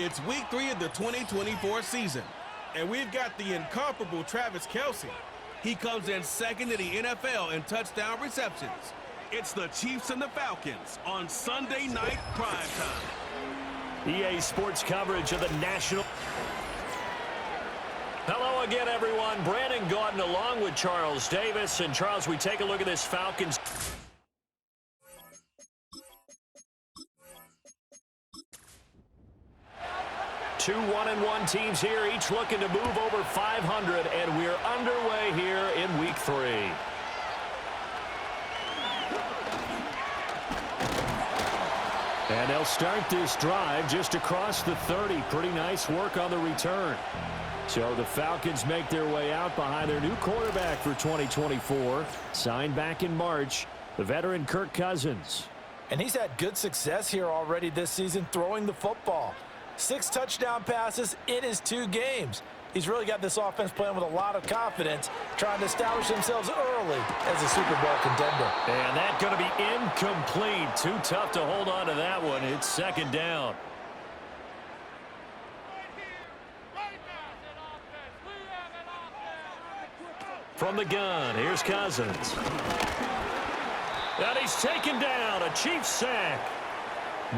It's week 3 of the 2024 season, and we've got the incomparable Travis Kelce. He comes in second in the NFL in touchdown receptions. It's the Chiefs and the Falcons on Sunday Night Primetime. EA Sports coverage of the national. Hello again, everyone. Brandon Gaudin along with Charles Davis. And Charles, we take a look at this Falcons. Two 1-1 teams here, each looking to move over 500, and we're underway here in week 3. And they'll start this drive just across the 30. Pretty nice work on the return. So the Falcons make their way out behind their new quarterback for 2024, signed back in March, the veteran Kirk Cousins. And he's had good success here already this season throwing the football. 6 touchdown passes in his 2 games. He's really got this offense playing with a lot of confidence, trying to establish themselves early as a Super Bowl contender. And that's going to be incomplete. Too tough to hold on to that one. It's second down. From the gun, here's Cousins. And he's taken down, a Chiefs sack.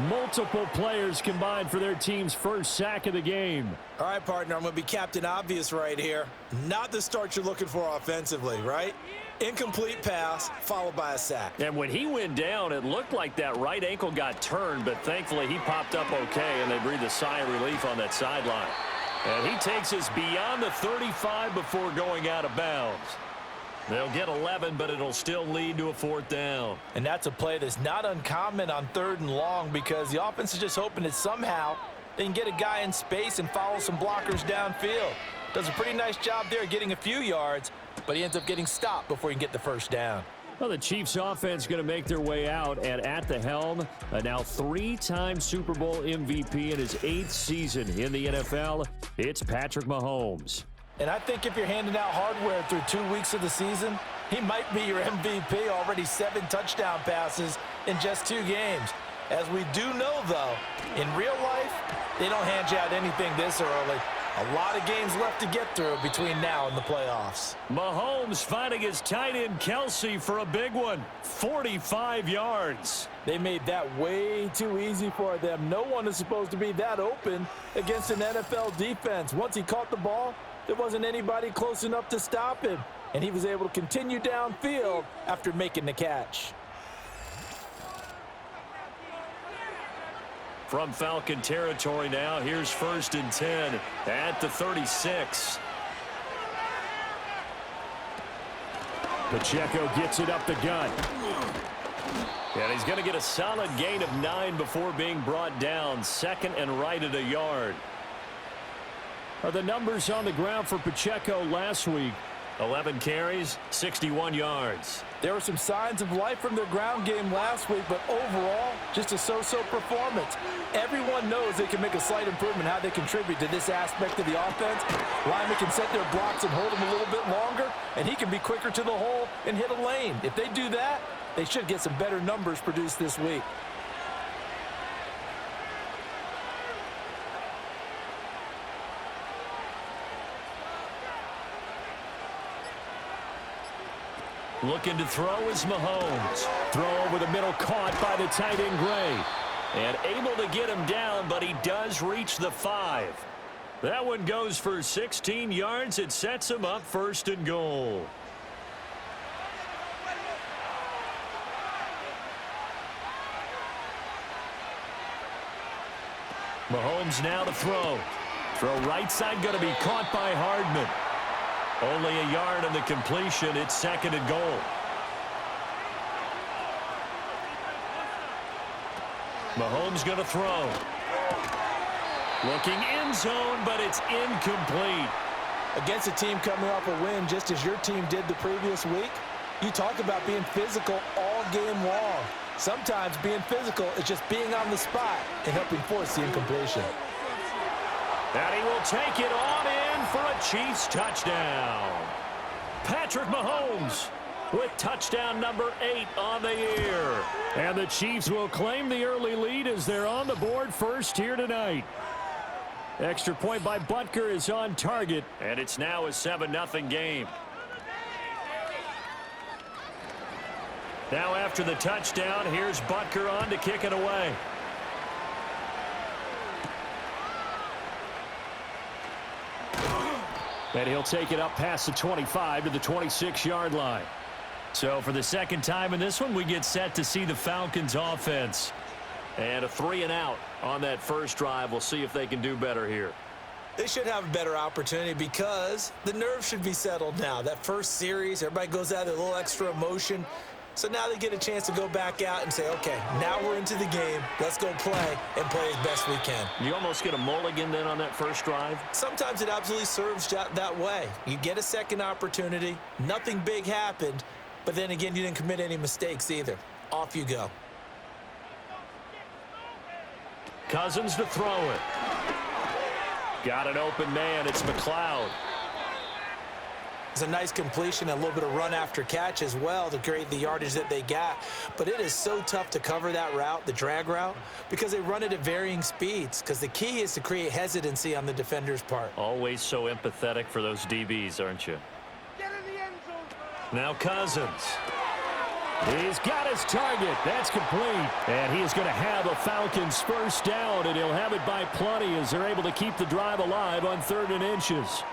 Multiple players combined for their team's first sack of the game. All right, partner, I'm going to be Captain Obvious right here. Not the start you're looking for offensively, right? Incomplete pass followed by a sack. And when he went down, it looked like that right ankle got turned, but thankfully he popped up okay, and they breathed a sigh of relief on that sideline. And he takes us beyond the 35 before going out of bounds. They'll get 11, but it'll still lead to a 4th down. And that's a play that's not uncommon on 3rd and long because the offense is just hoping that somehow they can get a guy in space and follow some blockers downfield. Does a pretty nice job there getting a few yards, but he ends up getting stopped before he can get the 1st down. Well, the Chiefs offense going to make their way out, and at the helm, a now 3-time Super Bowl MVP in his 8th season in the NFL, it's Patrick Mahomes. And I think if you're handing out hardware through 2 weeks of the season, he might be your MVP. Already 7 touchdown passes in just 2 games. As we do know, though, in real life, they don't hand you out anything this early. A lot of games left to get through between now and the playoffs. Mahomes finding his tight end Kelce for a big one, 45 yards. They made that way too easy for them. No one is supposed to be that open against an NFL defense. Once he caught the ball, there wasn't anybody close enough to stop him, and he was able to continue downfield after making the catch. From Falcon territory now, here's 1st and 10 at the 36. Pacheco gets it up the gut. And he's going to get a solid gain of 9 before being brought down. 2nd and right at a yard. Are the numbers on the ground for Pacheco last week? 11 carries, 61 yards. There were some signs of life from their ground game last week, but overall, just a so-so performance. Everyone knows they can make a slight improvement how they contribute to this aspect of the offense. Linemen can set their blocks and hold them a little bit longer, and he can be quicker to the hole and hit a lane. If they do that, they should get some better numbers produced this week. Looking to throw is Mahomes. Throw over the middle, caught by the tight end Gray. And able to get him down, but he does reach the 5. That one goes for 16 yards. It sets him up 1st and goal. Mahomes now to throw. Throw right side, going to be caught by Hardman. Only a yard on the completion. It's 2nd and goal. Mahomes going to throw. Looking end zone, but it's incomplete. Against a team coming off a win just as your team did the previous week, you talk about being physical all game long. Sometimes being physical is just being on the spot and helping force the incompletion. And he will take it on in for a Chiefs touchdown. Patrick Mahomes with touchdown number 8 on the year. And the Chiefs will claim the early lead as they're on the board first here tonight. Extra point by Butker is on target, and it's now a 7-0 game. Now after the touchdown, here's Butker on to kick it away. And he'll take it up past the 25 to the 26-yard line. So for the second time in this one, we get set to see the Falcons offense. And a 3-and-out on that first drive. We'll see if they can do better here. They should have a better opportunity because the nerves should be settled now. That first series, everybody goes out with a little extra emotion. So now they get a chance to go back out and say, okay, now we're into the game. Let's go play and play as best we can. You almost get a mulligan then on that first drive? Sometimes it absolutely serves that way. You get a second opportunity. Nothing big happened. But then again, you didn't commit any mistakes either. Off you go. Cousins to throw it. Got an open man. It's McLeod. It's a nice completion, a little bit of run after catch as well to create the yardage that they got. But it is so tough to cover that route, the drag route, because they run it at varying speeds. Because the key is to create hesitancy on the defender's part. Always so empathetic for those DBs, aren't you? Now Cousins. He's got his target. That's complete. And he is going to have a Falcons first down, and he'll have it by plenty as they're able to keep the drive alive on 3rd and inches.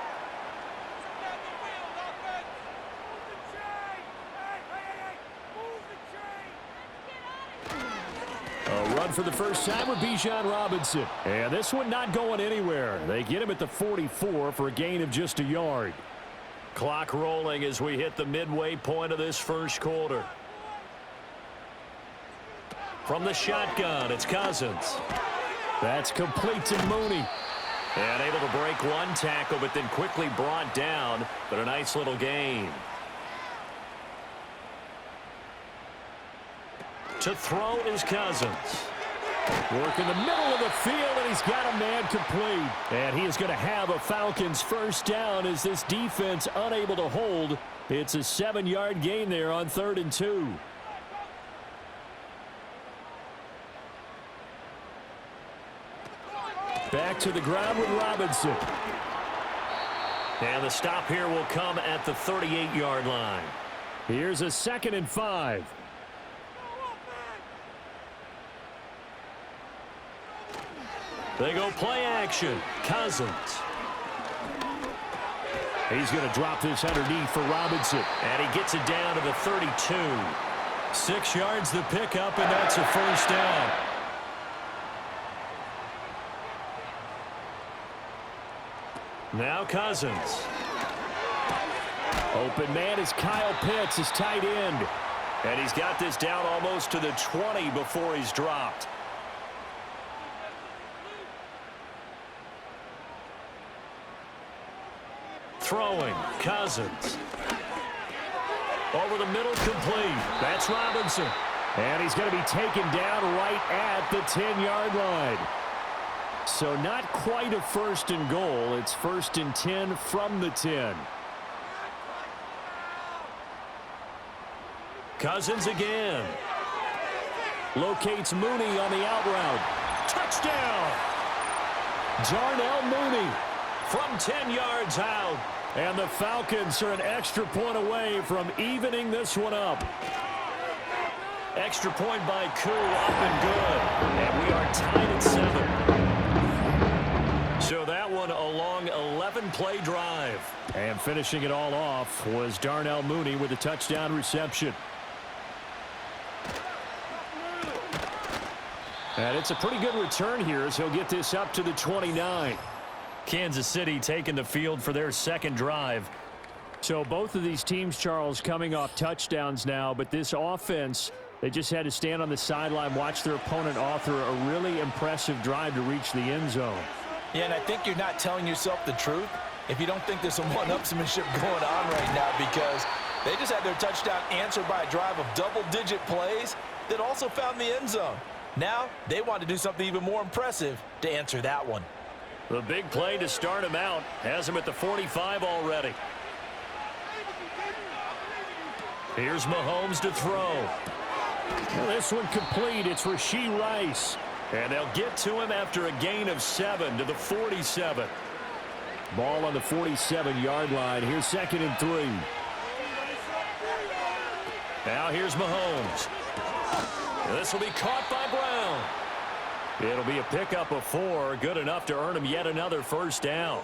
A run for the first time with Bijan Robinson. And this one not going anywhere. They get him at the 44 for a gain of just a yard. Clock rolling as we hit the midway point of this first quarter. From the shotgun, it's Cousins. That's complete to Mooney. And able to break one tackle, but then quickly brought down. But a nice little gain. To throw is Cousins. Work in the middle of the field, and he's got a man complete. And he is going to have a Falcons first down as this defense unable to hold. It's a 7-yard gain there on 3rd and 2. Back to the ground with Robinson. And the stop here will come at the 38-yard line. Here's a 2nd and 5. They go play action. Cousins. He's going to drop this underneath for Robinson. And he gets it down to the 32. 6 yards the pickup, and that's a first down. Now Cousins. Open man is Kyle Pitts, his tight end. And he's got this down almost to the 20 before he's dropped. Throwing, Cousins. Over the middle, complete. That's Robinson. And he's going to be taken down right at the 10-yard line. So not quite a 1st and goal. It's 1st and 10 from the 10. Cousins again. Locates Mooney on the out route. Touchdown! Darnell Mooney from 10 yards out. And the Falcons are an extra point away from evening this one up. Extra point by Koo, up and good. And we are tied at 7. So that one a long 11-play drive. And finishing it all off was Darnell Mooney with a touchdown reception. And it's a pretty good return here as he'll get this up to the 29. Kansas City taking the field for their second drive. So both of these teams, Charles, coming off touchdowns now, but this offense, they just had to stand on the sideline, watch their opponent author a really impressive drive to reach the end zone. Yeah, and I think you're not telling yourself the truth if you don't think there's some one-upsmanship going on right now, because they just had their touchdown answered by a drive of double-digit plays that also found the end zone. Now they want to do something even more impressive to answer that one. The big play to start him out has him at the 45 already. Here's Mahomes to throw. Well, this one complete. It's Rashee Rice. And they'll get to him after a gain of 7 to the 47. Ball on the 47-yard line. Here's 2nd and 3. Now here's Mahomes. This will be caught by Brown. It'll be a pickup of 4, good enough to earn him yet another first down.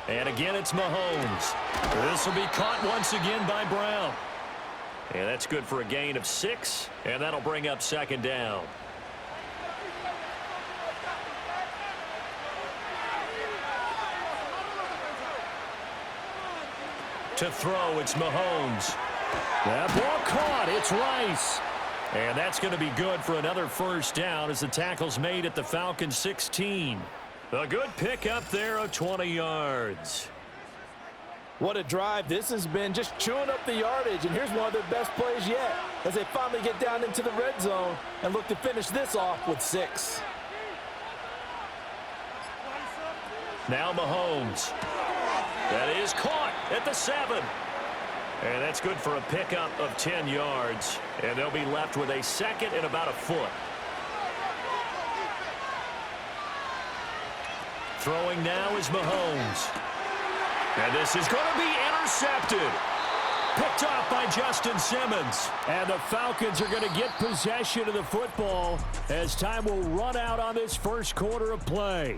And again, it's Mahomes. This will be caught once again by Brown. And that's good for a gain of 6, and that'll bring up 2nd down. To throw, it's Mahomes. That ball caught. It's Rice. And that's going to be good for another first down as the tackle's made at the Falcons 16. A good pickup there of 20 yards. What a drive. This has been just chewing up the yardage, and here's one of their best plays yet as they finally get down into the red zone and look to finish this off with 6. Now Mahomes. That is caught at the 7. And that's good for a pickup of 10 yards. And they'll be left with a 2nd and about a foot. Throwing now is Mahomes. And this is going to be intercepted. Picked off by Justin Simmons. And the Falcons are going to get possession of the football as time will run out on this first quarter of play.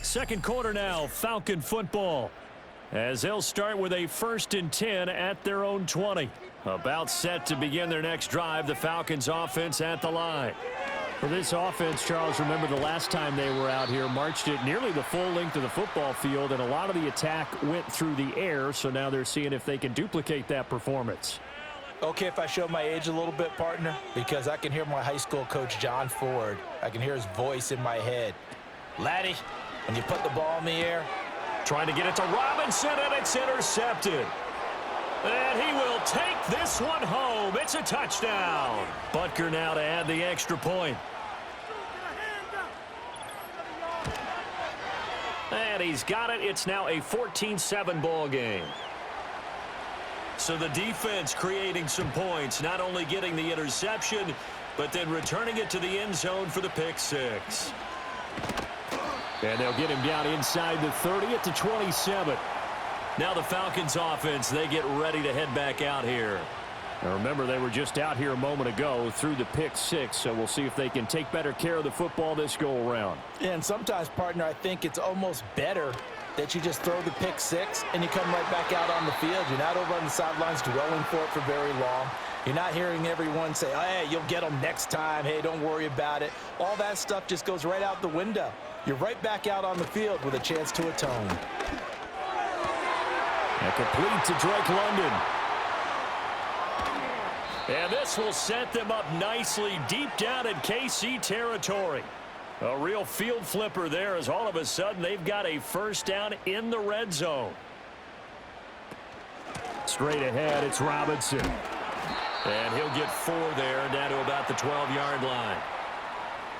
Second quarter now, Falcon football. As they'll start with a 1st and 10 at their own 20. About set to begin their next drive, the Falcons offense at the line. For this offense, Charles, remember the last time they were out here, marched it nearly the full length of the football field, and a lot of the attack went through the air, so now they're seeing if they can duplicate that performance. Okay, if I show my age a little bit, partner, because I can hear my high school coach, John Ford. I can hear his voice in my head. Laddie, when you put the ball in the air, trying to get it to Robinson, and it's intercepted. And he will take this one home. It's a touchdown. Butker now to add the extra point. And he's got it. It's now a 14-7 ball game. So the defense creating some points, not only getting the interception, but then returning it to the end zone for the pick 6. And they'll get him down inside the 30 at the 27. Now the Falcons offense, they get ready to head back out here. Now remember, they were just out here a moment ago through the pick 6, so we'll see if they can take better care of the football this go around. And sometimes, partner, I think it's almost better that you just throw the pick 6 and you come right back out on the field. You're not over on the sidelines dwelling for it for very long. You're not hearing everyone say, hey, you'll get them next time. Hey, don't worry about it. All that stuff just goes right out the window. You're right back out on the field with a chance to atone. And complete to Drake London. And this will set them up nicely deep down in KC territory. A real field flipper there as all of a sudden they've got a first down in the red zone. Straight ahead, it's Robinson. And he'll get 4 there, down to about the 12-yard line.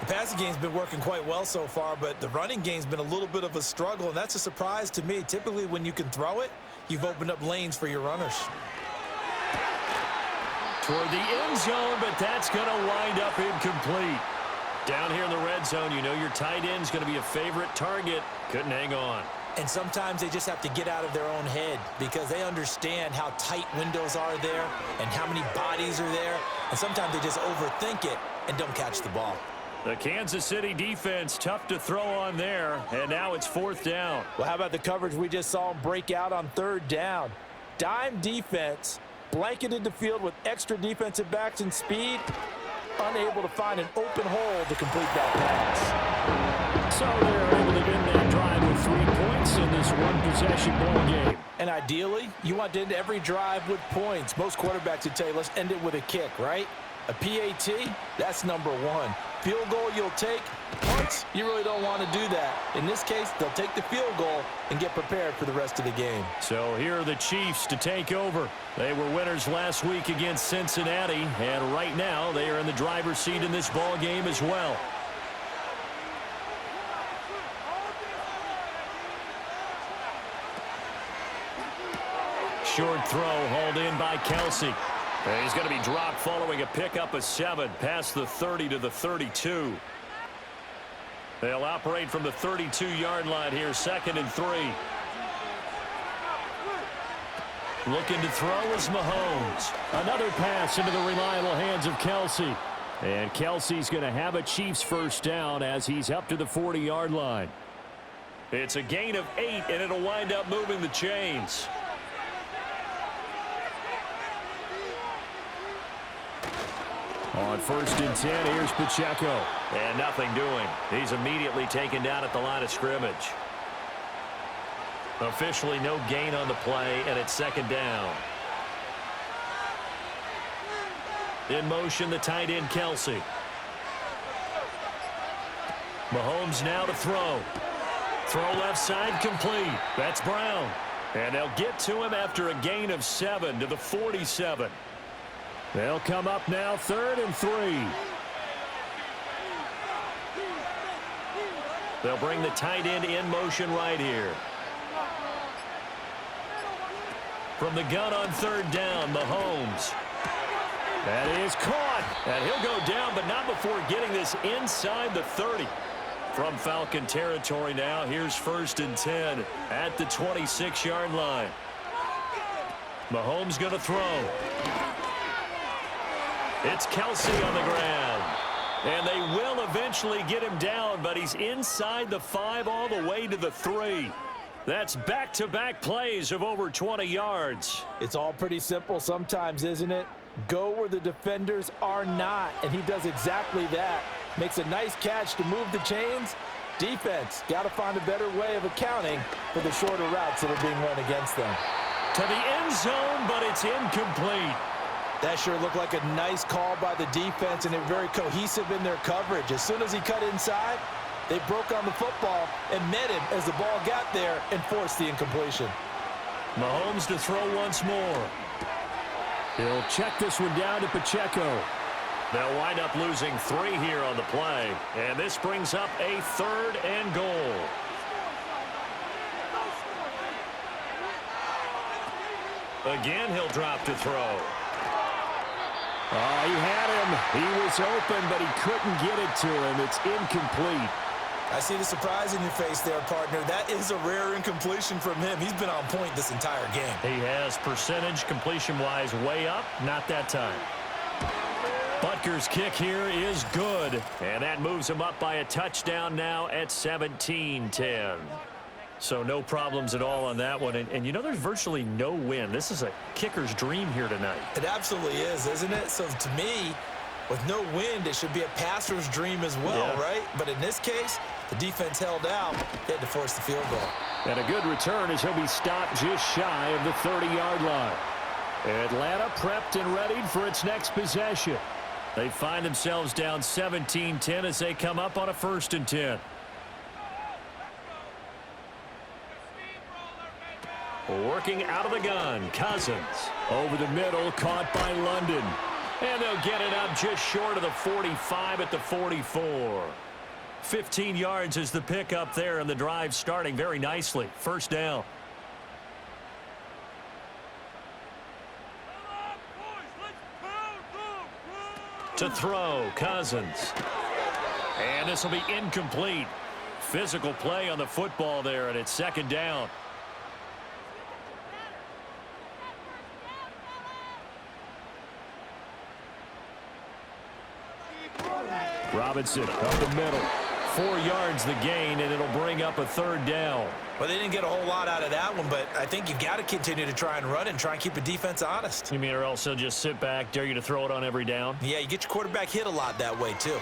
The passing game's been working quite well so far, but the running game's been a little bit of a struggle, and that's a surprise to me. Typically, when you can throw it, you've opened up lanes for your runners. Toward the end zone, but that's going to wind up incomplete. Down here in the red zone, you know your tight end's going to be a favorite target. Couldn't hang on. And sometimes they just have to get out of their own head because they understand how tight windows are there and how many bodies are there. And sometimes they just overthink it and don't catch the ball. The Kansas City defense, tough to throw on there, and now it's 4th down. Well, how about the coverage we just saw them break out on 3rd down? Dime defense, blanketed the field with extra defensive backs and speed, unable to find an open hole to complete that pass. So they're able to end that drive with 3 points in this one-possession ball game. And ideally, you want to end every drive with points. Most quarterbacks would tell you, let's end it with a kick, right? A PAT, that's number one. Field goal you'll take. Punts, you really don't want to do that. In this case, they'll take the field goal and get prepared for the rest of the game. So here are the Chiefs to take over. They were winners last week against Cincinnati, and right now they are in the driver's seat in this ball game as well. Short throw hauled in by Kelsey. And he's going to be dropped following a pickup of 7 past the 30 to the 32. They'll operate from the 32-yard line here, 2nd and 3. Looking to throw is Mahomes. Another pass into the reliable hands of Kelsey. And Kelsey's going to have a Chiefs first down as he's up to the 40-yard line. It's a gain of 8, and it'll wind up moving the chains. On 1st and 10, here's Pacheco. And nothing doing. He's immediately taken down at the line of scrimmage. Officially no gain on the play, and it's 2nd down. In motion, the tight end, Kelsey. Mahomes now to throw. Throw left side complete. That's Brown. And they'll get to him after a gain of 7 to the 47. They'll come up now 3rd and 3. They'll bring the tight end in motion right here. From the gun on 3rd down, Mahomes. That is caught. And he'll go down, but not before getting this inside the 30. From Falcon territory now, here's 1st and 10 at the 26-yard line. Mahomes going to throw. It's Kelsey on the ground. And they will eventually get him down, but he's inside the 5 all the way to the 3. That's back-to-back plays of over 20 yards. It's all pretty simple sometimes, isn't it? Go where the defenders are not, and he does exactly that. Makes a nice catch to move the chains. Defense, got to find a better way of accounting for the shorter routes that are being run against them. To the end zone, but it's incomplete. That sure looked like a nice call by the defense, and they're very cohesive in their coverage. As soon as he cut inside, they broke on the football and met him as the ball got there and forced the incompletion. Mahomes to throw once more. He'll check this one down to Pacheco. They'll wind up losing 3 here on the play, and this brings up a 3rd and goal. Again, he'll drop to throw. He had him. He was open, but he couldn't get it to him. It's incomplete. I see the surprise in your face there, partner. That is a rare incompletion from him. He's been on point this entire game. He has percentage completion-wise way up. Not that time. Butker's kick here is good. And that moves him up by a touchdown now at 17-10. So no problems at all on that one. And you know, there's virtually no win. This is a kicker's dream here tonight. It absolutely is, isn't it? So to me, with no wind, it should be a passer's dream as well, right? But in this case, the defense held out. They had to force the field goal. And a good return as he'll be stopped just shy of the 30-yard line. Atlanta prepped and readied for its next possession. They find themselves down 17-10 as they come up on a 1st and 10. Working out of the gun, Cousins. Over the middle, caught by London. And they'll get it up just short of the 45 at the 44. 15 yards is the pickup there, and the drive starting very nicely. 1st down. To throw, Cousins. And this will be incomplete. Physical play on the football there, and it's 2nd down. Robinson up the middle. 4 yards the gain, and it'll bring up a 3rd down. Well, they didn't get a whole lot out of that one, but I think you've got to continue to try and run and try and keep the defense honest. You mean or else they'll just sit back, dare you to throw it on every down? Yeah, you get your quarterback hit a lot that way, too.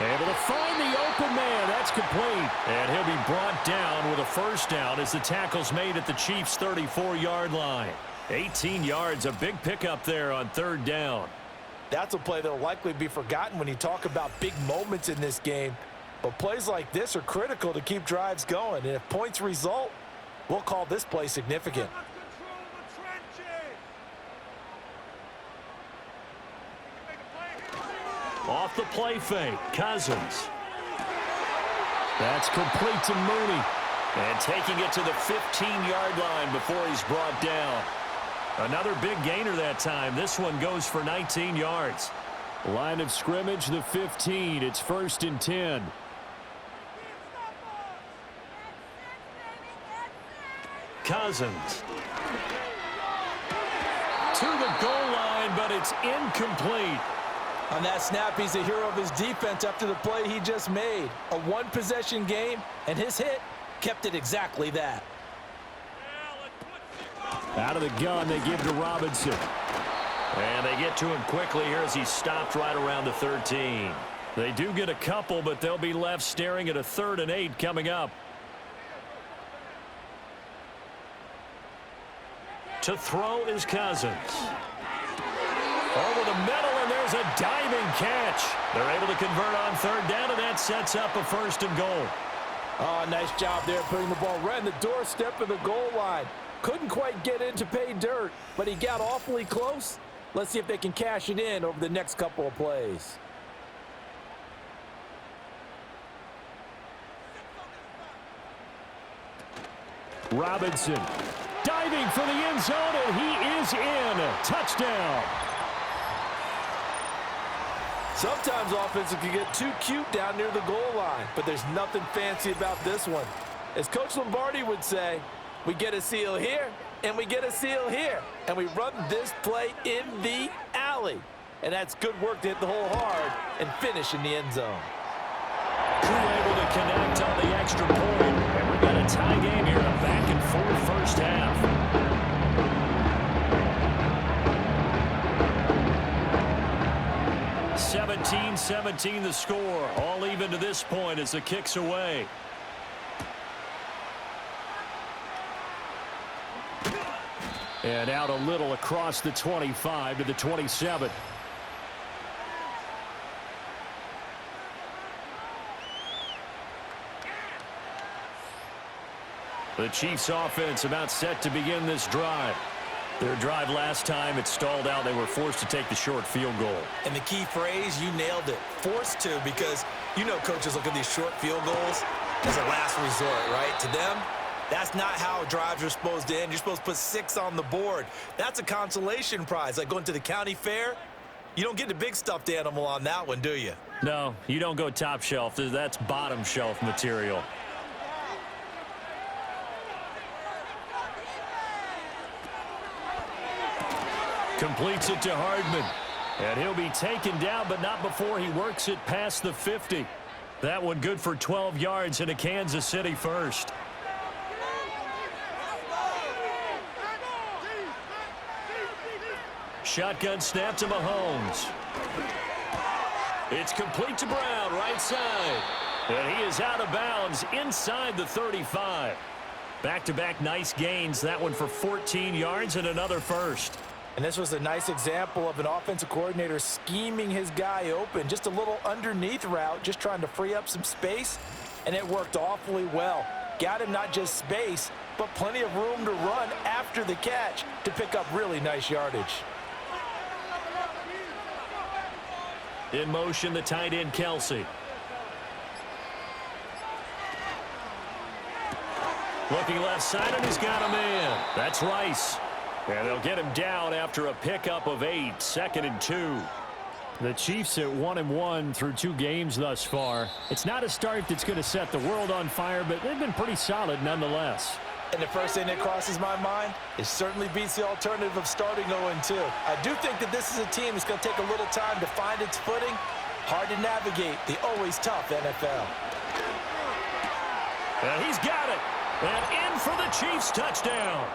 Able to find the open man. That's complete. And he'll be brought down with a 1st down as the tackle's made at the Chiefs' 34-yard line. 18 yards, a big pickup there on 3rd down. That's a play that will likely be forgotten when you talk about big moments in this game. But plays like this are critical to keep drives going. And if points result, we'll call this play significant. Off the play fake, Cousins. That's complete to Mooney. And taking it to the 15-yard line before he's brought down. Another big gainer that time. This one goes for 19 yards. Line of scrimmage, the 15. It's 1st and 10. Cousins. To the goal line, but it's incomplete. On that snap, he's a hero of his defense after the play he just made. A one-possession game, and his hit kept it exactly that. Out of the gun, they give to Robinson. And they get to him quickly here as he stopped right around the 13. They do get a couple, but they'll be left staring at a 3rd and 8 coming up. To throw is Cousins. Over the middle, and there's a diving catch. They're able to convert on 3rd down, and that sets up a 1st and goal. Oh, nice job there putting the ball right in the doorstep of the goal line. Couldn't quite get in to pay dirt, but he got awfully close. Let's see if they can cash it in over the next couple of plays. Robinson diving for the end zone, and he is in. Touchdown. Sometimes offenses can get too cute down near the goal line, but there's nothing fancy about this one. As Coach Lombardi would say, we get a seal here, and we get a seal here, and we run this play in the alley. And that's good work to hit the hole hard and finish in the end zone. Crew able to connect on the extra point, and we've got a tie game here, a back-and-forth first half. 17-17 the score. All even to this point as the kick's away. And out a little across the 25 to the 27. The Chiefs offense about set to begin this drive. Their drive last time, it stalled out. They were forced to take the short field goal. And the key phrase, you nailed it, forced to, because you know coaches look at these short field goals as a last resort, right? To them, that's not how drives are supposed to end. You're supposed to put 6 on the board. That's a consolation prize. Like going to the county fair, you don't get the big stuffed animal on that one, do you? No, you don't go top shelf. That's bottom shelf material. Completes it to Hardman. And he'll be taken down, but not before he works it past the 50. That one good for 12 yards and a Kansas City first. Shotgun snap to Mahomes. It's complete to Brown, right side. And he is out of bounds inside the 35. Back-to-back nice gains. That one for 14 yards and another first. And this was a nice example of an offensive coordinator scheming his guy open. Just a little underneath route, just trying to free up some space, and it worked awfully well. Got him not just space, but plenty of room to run after the catch to pick up really nice yardage. In motion, the tight end, Kelsey. Looking left side, and he's got him in. That's Rice. And they'll get him down after a pickup of 8, 2nd and 2. The Chiefs at 1-1 through 2 games thus far. It's not a start that's going to set the world on fire, but they've been pretty solid nonetheless. And the first thing that crosses my mind, it certainly beats the alternative of starting 0-2. I do think that this is a team that's going to take a little time to find its footing. Hard to navigate the always tough NFL. And he's got it. And in for the Chiefs touchdown.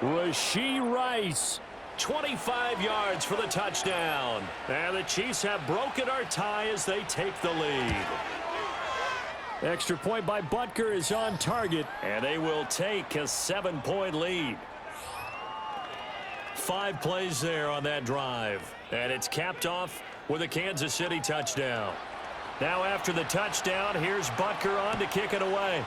Rashee Rice. 25 yards for the touchdown. And the Chiefs have broken our tie as they take the lead. Extra point by Butker is on target. And they will take a 7-point lead. 5 plays there on that drive. And it's capped off with a Kansas City touchdown. Now after the touchdown, here's Butker on to kick it away.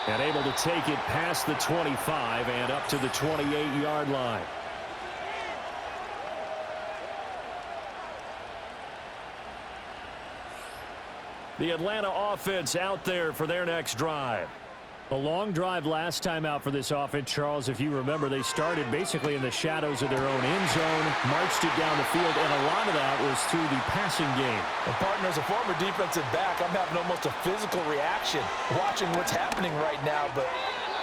And able to take it past the 25 and up to the 28-yard line. The Atlanta offense out there for their next drive. A long drive last time out for this offense, Charles. If you remember, they started basically in the shadows of their own end zone, marched it down the field, and a lot of that was through the passing game. And partner, as a former defensive back, I'm having almost a physical reaction watching what's happening right now. But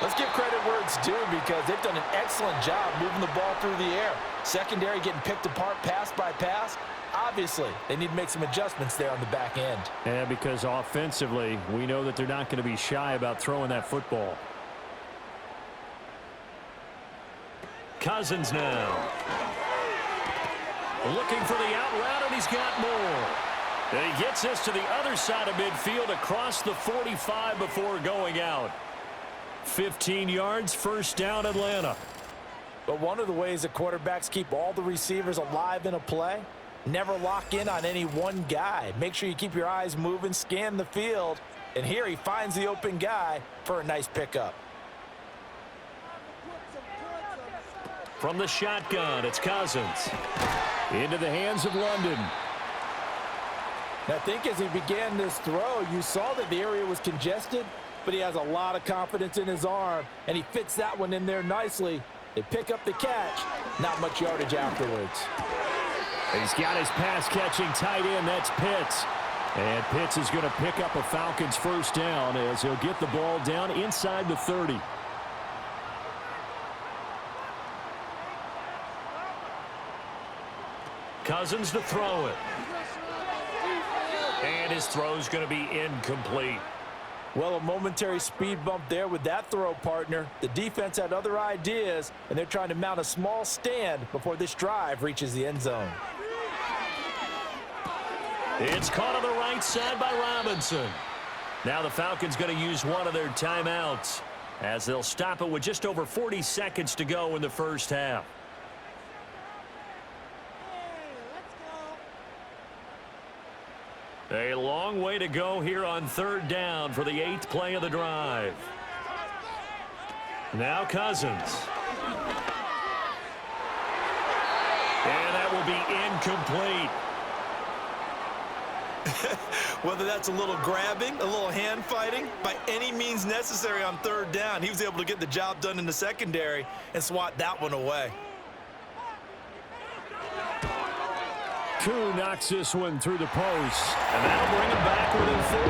let's give credit where it's due because they've done an excellent job moving the ball through the air. Secondary getting picked apart pass by pass. Obviously, they need to make some adjustments there on the back end. Yeah, because offensively, we know that they're not going to be shy about throwing that football. Cousins now. Looking for the out route, and he's got more. And he gets this to the other side of midfield across the 45 before going out. 15 yards, first down, Atlanta. But one of the ways that quarterbacks keep all the receivers alive in a play, never lock in on any one guy. Make sure you keep your eyes moving, scan the field, and here he finds the open guy for a nice pickup. From the shotgun, it's Cousins. Into the hands of London. Now, I think as he began this throw, you saw that the area was congested, but he has a lot of confidence in his arm, and he fits that one in there nicely. They pick up the catch, not much yardage afterwards. He's got his pass-catching tight end. That's Pitts. And Pitts is going to pick up a Falcons first down as he'll get the ball down inside the 30. Cousins to throw it. And his throw's going to be incomplete. Well, a momentary speed bump there with that throw, partner. The defense had other ideas, and they're trying to mount a small stand before this drive reaches the end zone. It's caught on the right side by Robinson. Now the Falcons going to use one of their timeouts as they'll stop it with just over 40 seconds to go in the first half. A long way to go here on third down for the 8th play of the drive. Now Cousins. And that will be incomplete. Whether that's a little grabbing, a little hand fighting, by any means necessary on third down, he was able to get the job done in the secondary and swat that one away. Koo knocks this one through the post, and that'll bring him back within 4.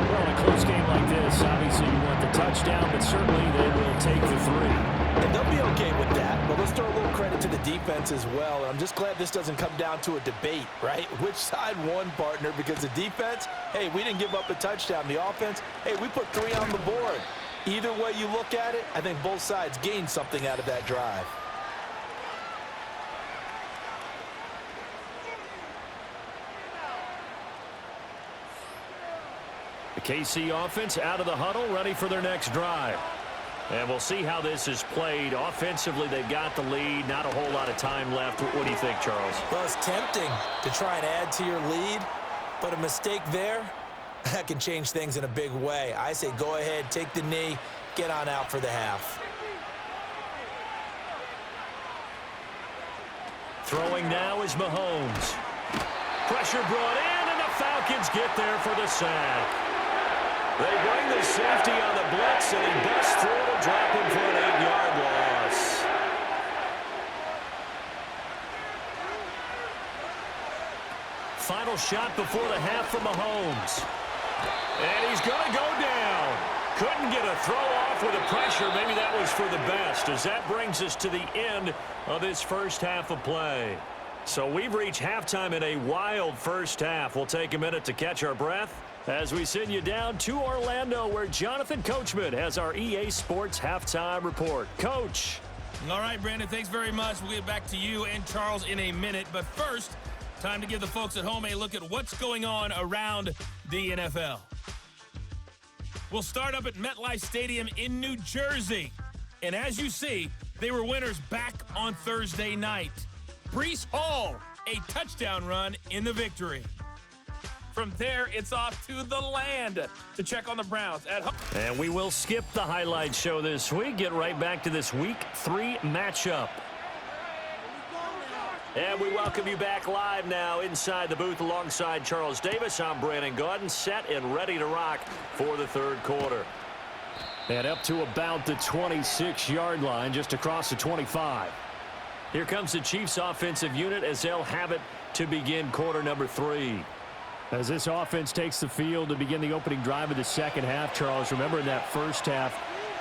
Well, in a close game like this, obviously you want the touchdown, but certainly they will take the 3. And they'll be okay with that, but let's throw a little credit to the defense as well. I'm just glad this doesn't come down to a debate, right? Which side won, partner? Because the defense, hey, we didn't give up a touchdown. The offense, hey, we put 3 on the board. Either way you look at it, I think both sides gained something out of that drive. The KC offense out of the huddle, ready for their next drive. And we'll see how this is played. Offensively, they've got the lead. Not a whole lot of time left. What do you think, Charles? Well, it's tempting to try and add to your lead, but a mistake there, that can change things in a big way. I say go ahead, take the knee, get on out for the half. Throwing now is Mahomes. Pressure brought in, and the Falcons get there for the sack. They bring the safety on the blitz, and he busts through to drop him for an 8-yard loss. Final shot before the half from Mahomes. And he's going to go down. Couldn't get a throw off with the pressure. Maybe that was for the best, as that brings us to the end of this first half of play. So we've reached halftime in a wild first half. We'll take a minute to catch our breath as we send you down to Orlando, where Jonathan Coachman has our EA Sports halftime report. Coach. All right, Brandon, thanks very much. We'll get back to you and Charles in a minute. But first, time to give the folks at home a look at what's going on around the NFL. will start up at MetLife Stadium in New Jersey. And as you see, they were winners back on Thursday night. Breece Hall, a touchdown run in the victory. From there, it's off to the land to check on the Browns at home. And we will skip the highlight show this week. Get right back to this Week 3 matchup. And we welcome you back live now inside the booth alongside Charles Davis. I'm Brandon Gaudin, set and ready to rock for the third quarter. And up to about the 26-yard line, just across the 25. Here comes the Chiefs offensive unit as they'll have it to begin quarter number 3. As this offense takes the field to begin the opening drive of the second half, Charles, remember in that first half,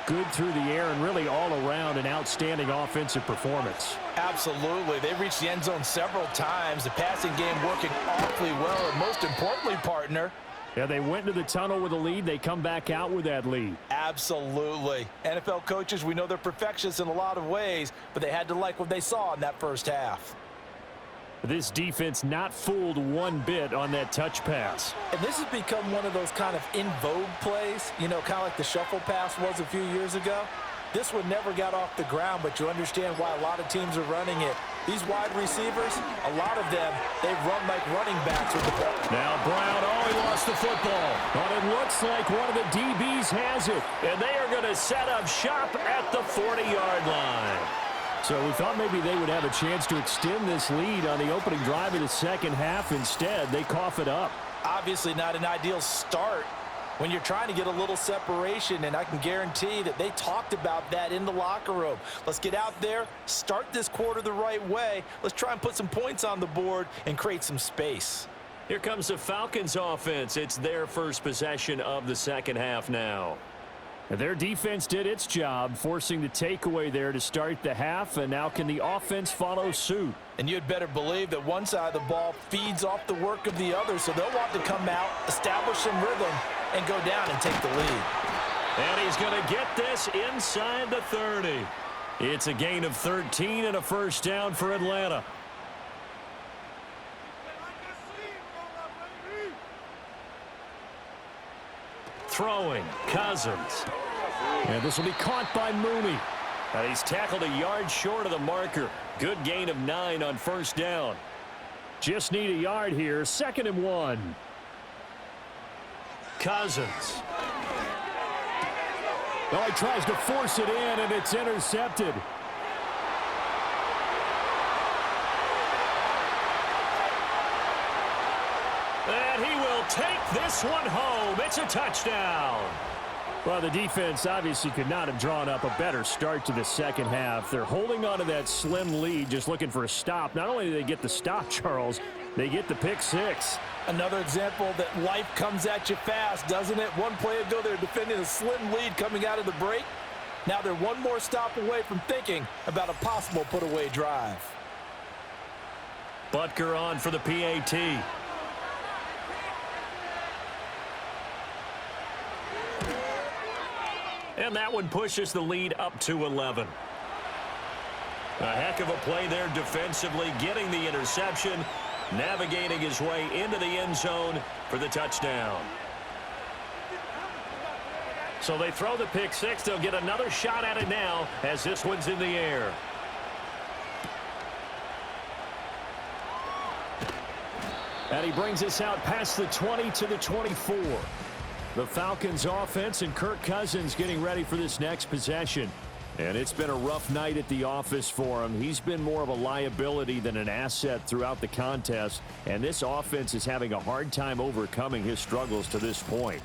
good through the air and really all around an outstanding offensive performance. Absolutely. They reached the end zone several times. The passing game working awfully well. And most importantly, partner, yeah, they went into the tunnel with a lead. They come back out with that lead. absolutely. NFL coaches, we know they're perfectionists in a lot of ways, but they had to like what they saw in that first half. This defense not fooled one bit on that touch pass. And this has become one of those kind of in vogue plays, you know, kind of like the shuffle pass was a few years ago. This one never got off the ground, but you understand why a lot of teams are running it. These wide receivers, a lot of them, they run like running backs with the ball. Now Brown, he lost the football. But it looks like one of the DBs has it. And they are going to set up shop at the 40-yard line. So we thought maybe they would have a chance to extend this lead on the opening drive of the second half. Instead, they cough it up. Obviously not an ideal start when you're trying to get a little separation, and I can guarantee that they talked about that in the locker room. Let's get out there, start this quarter the right way. Let's try and put some points on the board and create some space. Here comes the Falcons offense. It's their first possession of the second half now. Their defense did its job, forcing the takeaway there to start the half, and now can the offense follow suit? And you'd better believe that one side of the ball feeds off the work of the other, so they'll want to come out, establish some rhythm, and go down and take the lead. And he's going to get this inside the 30. It's a gain of 13 and a first down for Atlanta. Throwing, Cousins. And this will be caught by Mooney. And he's tackled a yard short of the marker. Good gain of 9 on first down. Just need a yard here. 2nd and 1. Cousins. Well, he tries to force it in, and it's intercepted. And he will take this one home. It's a touchdown. Well, the defense obviously could not have drawn up a better start to the second half. They're holding on to that slim lead, just looking for a stop. Not only do they get the stop, Charles, they get the pick 6. Another example that life comes at you fast, doesn't it? One play ago, they're defending a slim lead coming out of the break. Now they're one more stop away from thinking about a possible put-away drive. Butker on for the PAT. And that one pushes the lead up to 11. A heck of a play there defensively, getting the interception, navigating his way into the end zone for the touchdown. So they throw the pick 6. They'll get another shot at it now as this one's in the air. And he brings us out past the 20 to the 24. The Falcons offense and Kirk Cousins getting ready for this next possession. And it's been a rough night at the office for him. He's been more of a liability than an asset throughout the contest. And this offense is having a hard time overcoming his struggles to this point.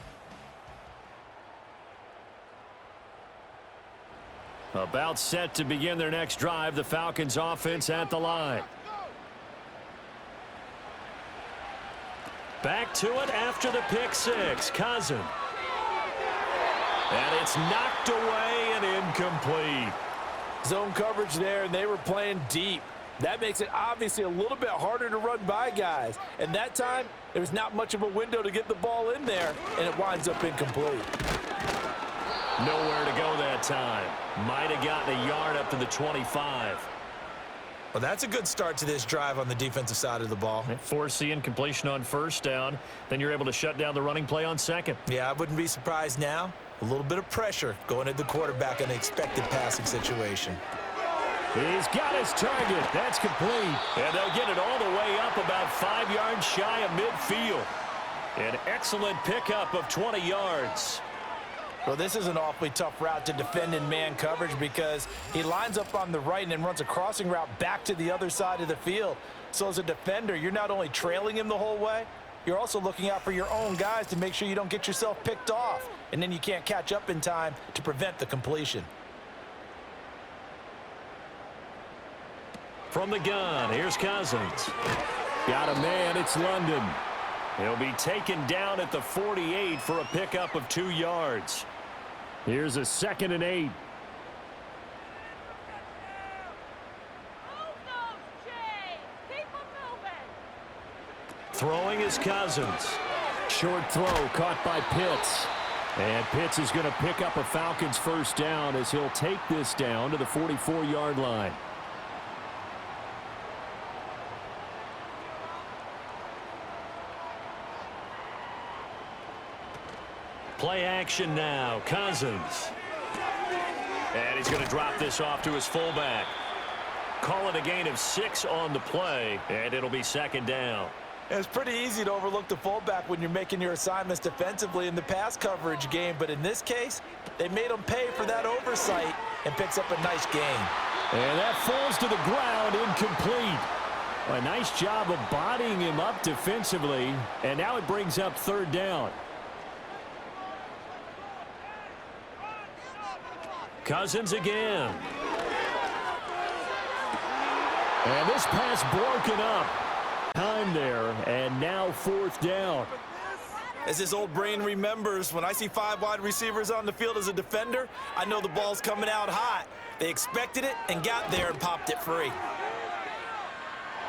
About set to begin their next drive, the Falcons offense at the line. Back to it after the pick 6. Cousins. And it's knocked away and incomplete. Zone coverage there, and they were playing deep. That makes it obviously a little bit harder to run by guys. And that time, there was not much of a window to get the ball in there, and it winds up incomplete. Nowhere to go that time. Might have gotten a yard up to the 25. Well, that's a good start to this drive on the defensive side of the ball. Force the incompletion on first down. Then you're able to shut down the running play on second. Yeah, I wouldn't be surprised now. A little bit of pressure going at the quarterback in an expected passing situation. He's got his target. That's complete. And they'll get it all the way up about 5 yards shy of midfield. An excellent pickup of 20 yards. Well, this is an awfully tough route to defend in man coverage because he lines up on the right and then runs a crossing route back to the other side of the field. So as a defender, you're not only trailing him the whole way, you're also looking out for your own guys to make sure you don't get yourself picked off. And then you can't catch up in time to prevent the completion. From the gun, here's Cousins. Got a man, it's London. He'll be taken down at the 48 for a pickup of 2 yards. Here's a 2nd and 8. Throwing is Cousins. Short throw caught by Pitts. And Pitts is going to pick up a Falcons first down as he'll take this down to the 44-yard line. Play action now. Cousins. And he's going to drop this off to his fullback. Call it a gain of 6 on the play, and it'll be 2nd down. It's pretty easy to overlook the fullback when you're making your assignments defensively in the pass coverage game, but in this case, they made him pay for that oversight and picks up a nice gain. And that falls to the ground, incomplete. A nice job of bodying him up defensively, and now it brings up 3rd down. Cousins again. And this pass broken up. Time there, and now 4th down. As his old brain remembers, when I see 5 wide receivers on the field as a defender, I know the ball's coming out hot. They expected it and got there and popped it free.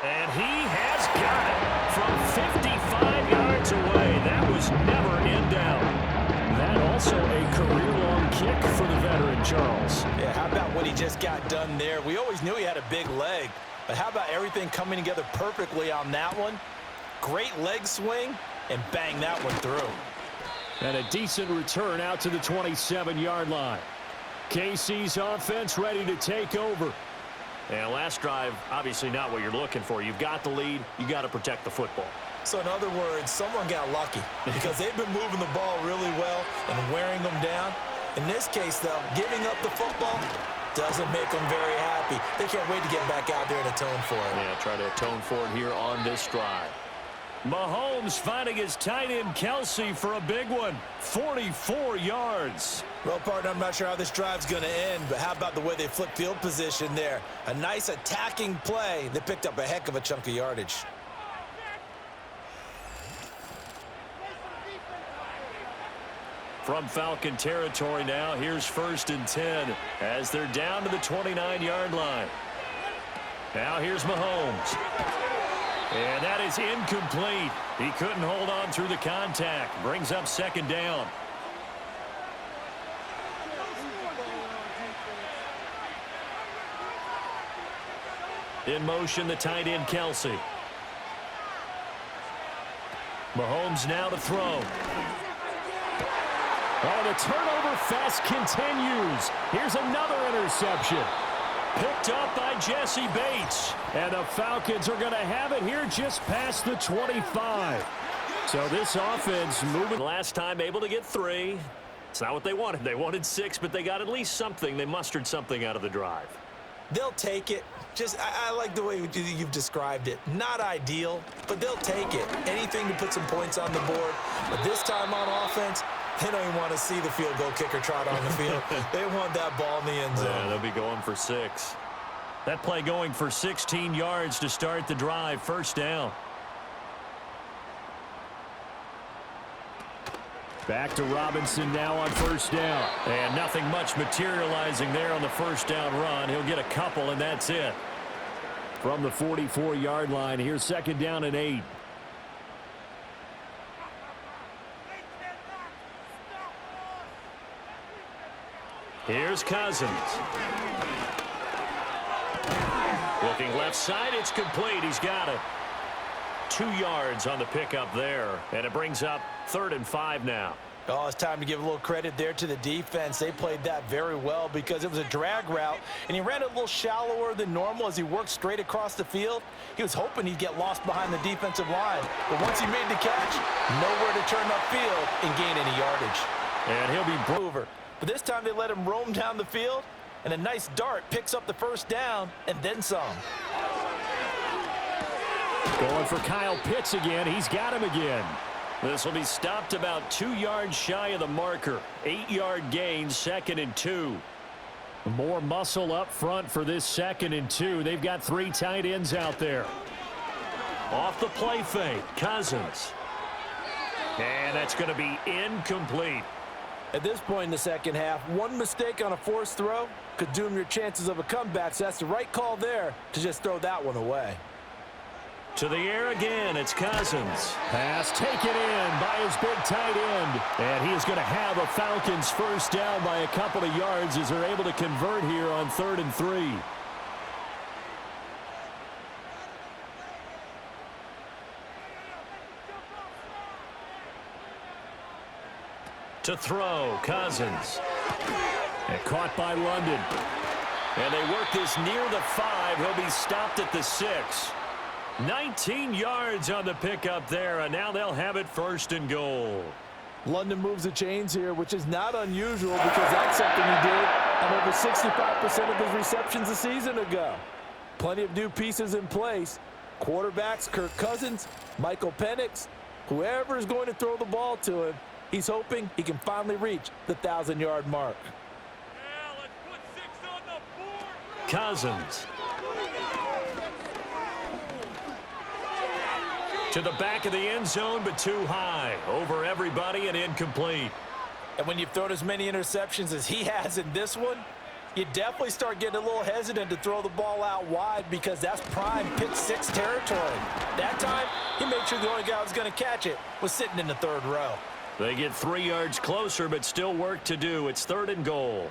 And he has got it from 55 yards away. That was never in doubt. That also a career-long kick for the veteran, Charles. Yeah, how about what he just got done there? We always knew he had a big leg, but how about everything coming together perfectly on that one? Great leg swing, and bang that one through. And a decent return out to the 27-yard line. KC's offense ready to take over. And last drive, obviously not what you're looking for. You've got the lead. You got to protect the football. So in other words, someone got lucky because they've been moving the ball really well and wearing them down. In this case, though, giving up the football doesn't make them very happy. They can't wait to get back out there and atone for it. Yeah, try to atone for it here on this drive. Mahomes finding his tight end Kelsey for a big one. 44 yards. Well, partner, I'm not sure how this drive's going to end, but how about the way they flipped field position there? A nice attacking play. They picked up a heck of a chunk of yardage. From Falcon territory now, here's 1st and 10 as they're down to the 29-yard line. Now here's Mahomes. And that is incomplete. He couldn't hold on through the contact. Brings up 2nd down. In motion, the tight end, Kelsey. Mahomes now to throw. Oh, the turnover fest continues. Here's another interception. Picked up by Jesse Bates. And the Falcons are going to have it here just past the 25. So this offense moving. Last time able to get 3. It's not what they wanted. They wanted 6, but they got at least something. They mustered something out of the drive. They'll take it. I like the way you've described it. Not ideal, but they'll take it. Anything to put some points on the board. But this time on offense, they don't even want to see the field goal kicker trot on the field. They want that ball in the end zone. Yeah, they'll be going for 6. That play going for 16 yards to start the drive. 1st down. Back to Robinson now on 1st down. And nothing much materializing there on the 1st down run. He'll get a couple, and that's it. From the 44-yard line, here's 2nd down and 8. Here's Cousins. The Looking left side, it's complete. He's got it. 2 yards on the pickup there, and it brings up 3rd and 5 now. Oh, it's time to give a little credit there to the defense. They played that very well because it was a drag route, and he ran it a little shallower than normal as he worked straight across the field. He was hoping he'd get lost behind the defensive line, but once he made the catch, nowhere to turn upfield and gain any yardage. And he'll be over. But this time they let him roam down the field, and a nice dart picks up the first down and then some. Going for Kyle Pitts again. He's got him again. This will be stopped about 2 yards shy of the marker. 8-yard gain, 2nd and 2. More muscle up front for this 2nd and 2. They've got 3 tight ends out there. Off the play fake, Cousins. And that's going to be incomplete. At this point in the second half, one mistake on a forced throw could doom your chances of a comeback, so that's the right call there to just throw that one away. To the air again, it's Cousins. Pass taken in by his big tight end. And he is going to have a Falcons first down by a couple of yards as they're able to convert here on 3rd and 3. To throw, Cousins. And caught by London. And they work this near the 5. He'll be stopped at the 6. 19 yards on the pickup there, and now they'll have it 1st and goal. London moves the chains here, which is not unusual because that's something he did on over 65% of his receptions a season ago. Plenty of new pieces in place. Quarterbacks, Kirk Cousins, Michael Penix, whoever is going to throw the ball to him, he's hoping he can finally reach the 1,000-yard mark. Cousins. To the back of the end zone, but too high. Over everybody and incomplete. And when you've thrown as many interceptions as he has in this one, you definitely start getting a little hesitant to throw the ball out wide because that's prime pick 6 territory. That time, he made sure the only guy who was going to catch it was sitting in the 3rd row. They get 3 yards closer, but still work to do. It's 3rd and goal.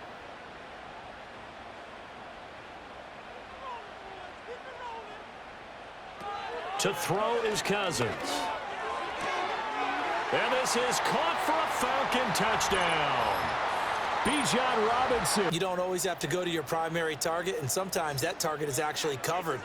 To throw is Cousins. And this is caught for a Falcon touchdown. Bijan Robinson. You don't always have to go to your primary target, and sometimes that target is actually covered.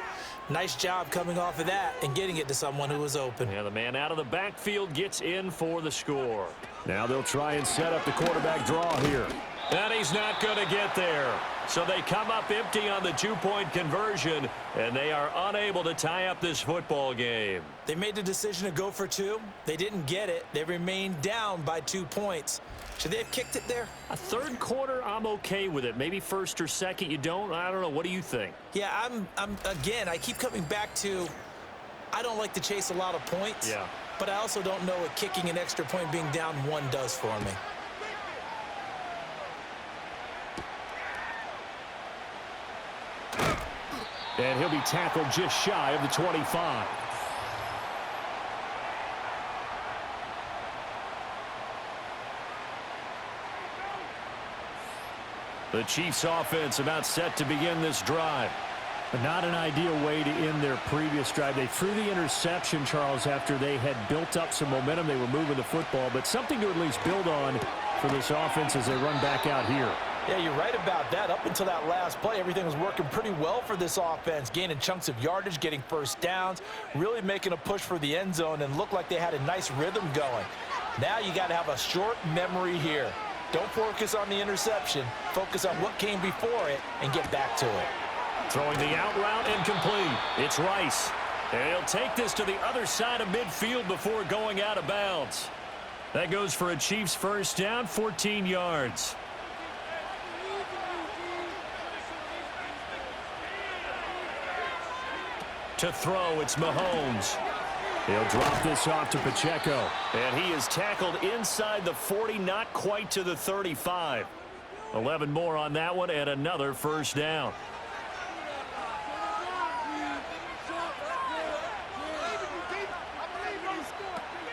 Nice job coming off of that and getting it to someone who was open. Yeah, the man out of the backfield gets in for the score. Now they'll try and set up the quarterback draw here. And he's not going to get there. So they come up empty on the 2-point conversion, and they are unable to tie up this football game. They made the decision to go for 2. They didn't get it. They remained down by 2 points. Should they have kicked it there? A 3rd quarter, I'm okay with it. Maybe 1st or 2nd, you don't. I don't know. What do you think? Yeah, again, I keep coming back to I don't like to chase a lot of points. Yeah. But I also don't know what kicking an extra point being down 1 does for me. And he'll be tackled just shy of the 25. The Chiefs offense about set to begin this drive. But not an ideal way to end their previous drive. They threw the interception, Charles, after they had built up some momentum. They were moving the football, but something to at least build on for this offense as they run back out here. Yeah, you're right about that. Up until that last play, everything was working pretty well for this offense, gaining chunks of yardage, getting first downs, really making a push for the end zone, and looked like they had a nice rhythm going. Now you got to have a short memory here. Don't focus on the interception. Focus on what came before it and get back to it. Throwing the out route incomplete. It's Rice. And he'll take this to the other side of midfield before going out of bounds. That goes for a Chiefs first down, 14 yards. To throw, it's Mahomes. He'll drop this off to Pacheco. And he is tackled inside the 40, not quite to the 35. 11 more on that one and another first down.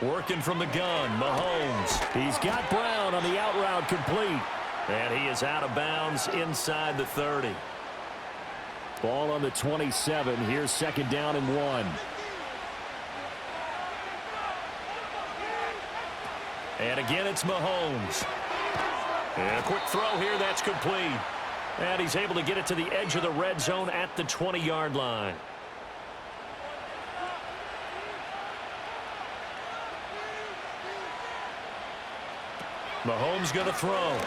Working from the gun, Mahomes. He's got Brown on the out route complete. And he is out of bounds inside the 30. Ball on the 27. Here's second down and 1. And again, it's Mahomes. And a quick throw here, that's complete. And he's able to get it to the edge of the red zone at the 20-yard line. Mahomes going to throw.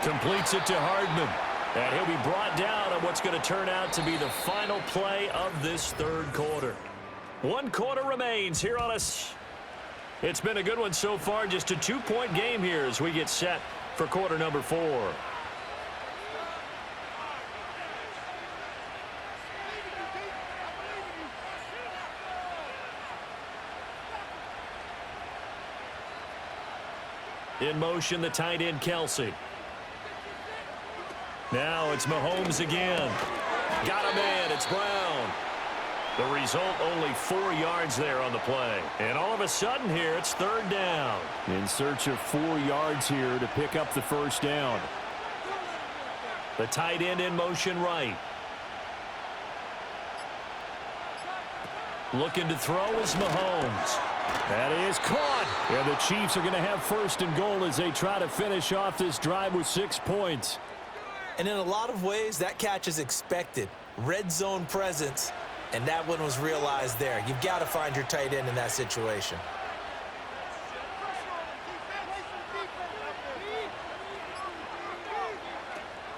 Completes it to Hardman. And he'll be brought down on what's going to turn out to be the final play of this third quarter. 1 quarter remains here on us. It's been a good one so far. Just a 2-point game here as we get set for quarter number 4. In motion, the tight end, Kelsey. Now it's Mahomes again. Got a man. It's Brown. The result, only 4 yards there on the play. And all of a sudden here, it's third down. In search of 4 yards here to pick up the first down. The tight end in motion right. Looking to throw is Mahomes. That is caught. And the Chiefs are going to have first and goal as they try to finish off this drive with 6 points. And in a lot of ways, that catch is expected. Red zone presence, and that one was realized there. You've got to find your tight end in that situation.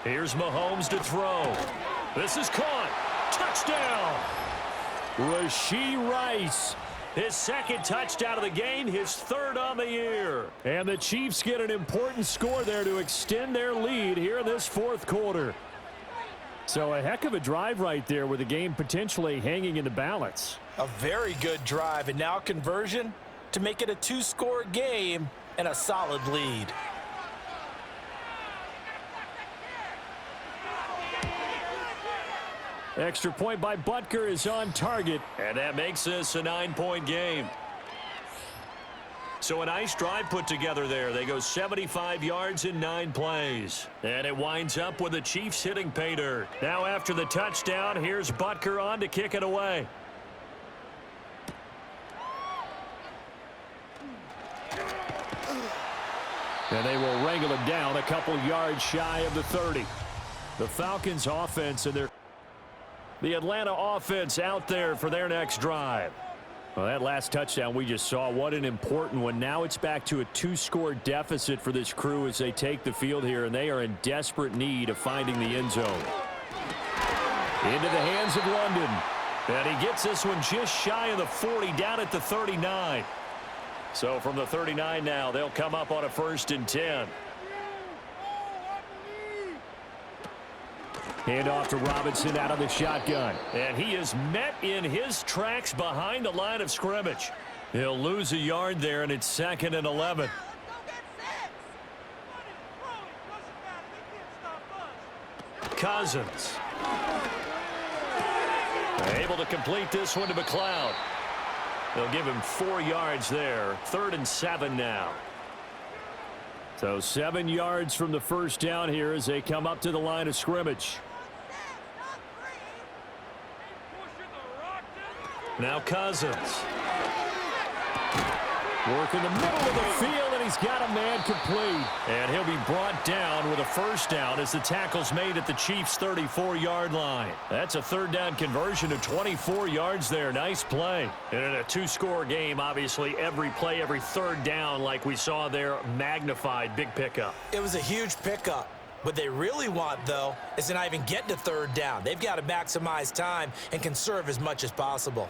Here's Mahomes to throw. This is caught. Touchdown. Rashee Rice. His second touchdown of the game, his third on the year. And the Chiefs get an important score there to extend their lead here in this fourth quarter. So a heck of a drive right there with the game potentially hanging in the balance. A very good drive, and now conversion to make it a 2-score game and a solid lead. Extra point by Butker is on target, and that makes this a 9-point game. So a nice drive put together there. They go 75 yards in 9 plays. And it winds up with the Chiefs hitting pay dirt. Now after the touchdown, here's Butker on to kick it away. And they will wrangle him down a couple yards shy of the 30. The Falcons offense and the Atlanta offense out there for their next drive. Well, that last touchdown we just saw, what an important one. Now it's back to a 2-score deficit for this crew as they take the field here, and they are in desperate need of finding the end zone. Into the hands of London. And he gets this one just shy of the 40, down at the 39. So from the 39 now, they'll come up on a 1st and 10. Hand off to Robinson out of the shotgun. And he is met in his tracks behind the line of scrimmage. He'll lose a yard there, and it's 2nd and 11. Cousins. Able to complete this one to McLeod. They'll give him 4 yards there. 3rd and 7 now. So 7 yards from the first down here as they come up to the line of scrimmage. Now Cousins. Work in the middle of the field, and he's got a man complete. And he'll be brought down with a first down as the tackle's made at the Chiefs' 34-yard line. That's a 3rd down conversion of 24 yards there. Nice play. And in a 2-score game, obviously, every play, every 3rd down, like we saw there, magnified. Big pickup. It was a huge pickup. What they really want, though, is to not even get to 3rd down. They've got to maximize time and conserve as much as possible.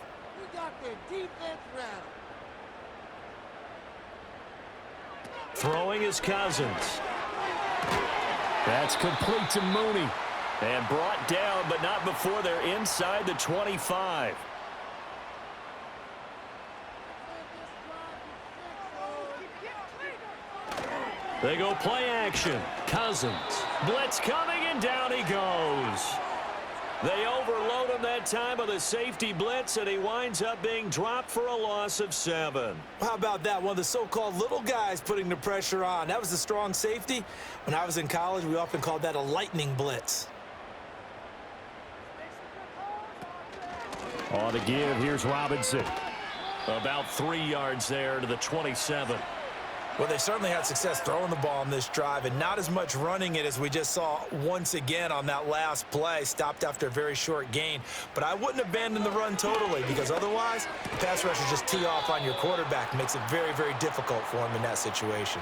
Throwing is Cousins. That's complete to Mooney. And brought down, but not before they're inside the 25. They go play action. Cousins. Blitz coming, and down he goes. They overload him that time with a safety blitz, and he winds up being dropped for a loss of 7. How about that? One of the so-called little guys putting the pressure on. That was a strong safety. When I was in college, we often called that a lightning blitz. On the give, here's Robinson. About 3 yards there to the 27. Well, they certainly had success throwing the ball on this drive and not as much running it as we just saw once again on that last play. Stopped after a very short gain. But I wouldn't abandon the run totally because otherwise, the pass rushers just tee off on your quarterback. Makes it very, very difficult for him in that situation.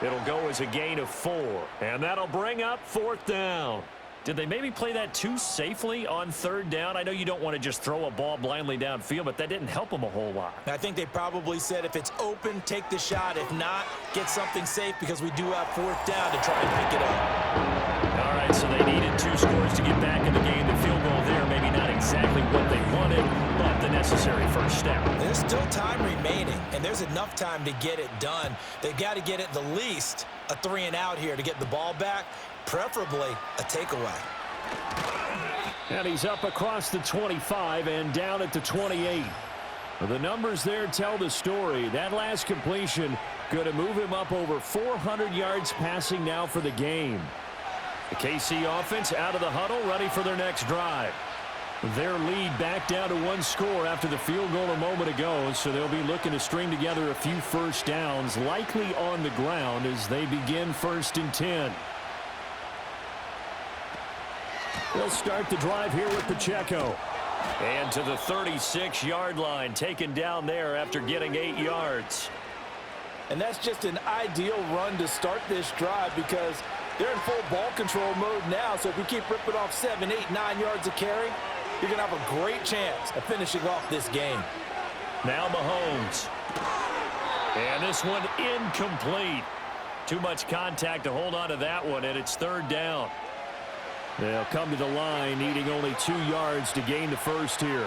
It'll go as a gain of 4. And that'll bring up 4th down. Did they maybe play that too safely on 3rd down? I know you don't want to just throw a ball blindly downfield, but that didn't help them a whole lot. I think they probably said if it's open, take the shot. If not, get something safe because we do have 4th down to try and pick it up. All right, so they needed 2 scores to get back in the game. The field goal there, maybe not exactly what they wanted, but the necessary first step. There's still time remaining, and there's enough time to get it done. They've got to get at the least a 3-and-out here to get the ball back, preferably a takeaway. And he's up across the 25 and down at the 28. The numbers there tell the story. That last completion going to move him up over 400 yards passing now for the game. The KC offense out of the huddle, ready for their next drive. Their lead back down to 1 score after the field goal a moment ago, so they'll be looking to string together a few first downs, likely on the ground as they begin 1st and 10. They'll start the drive here with Pacheco. And to the 36-yard line, taken down there after getting 8 yards. And that's just an ideal run to start this drive because they're in full ball control mode now. So if we keep ripping off 7, 8, 9 yards of carry, you're going to have a great chance of finishing off this game. Now Mahomes. And this one incomplete. Too much contact to hold on to that one, and it's 3rd down. They'll come to the line, needing only 2 yards to gain the first here.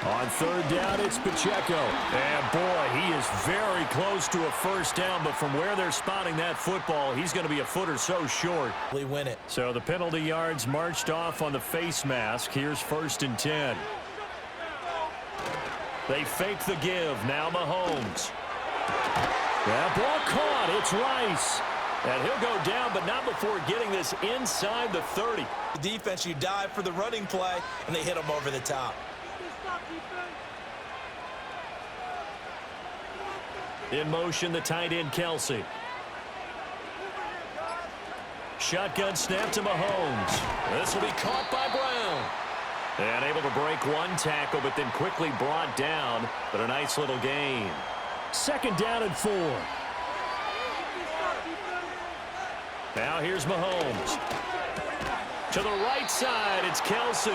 On 3rd down, it's Pacheco. And, boy, he is very close to a first down, but from where they're spotting that football, he's going to be a foot or so short. We win it. So the penalty yards marched off on the face mask. Here's 1st and 10. They fake the give. Now Mahomes. That ball caught. It's Rice. And he'll go down, but not before getting this inside the 30. The defense, you dive for the running play, and they hit him over the top. In motion, the tight end, Kelsey. Shotgun snap to Mahomes. This will be caught by Brown. And able to break 1 tackle, but then quickly brought down. But a nice little gain. 2nd down and 4. Now here's Mahomes. To the right side, it's Kelsey.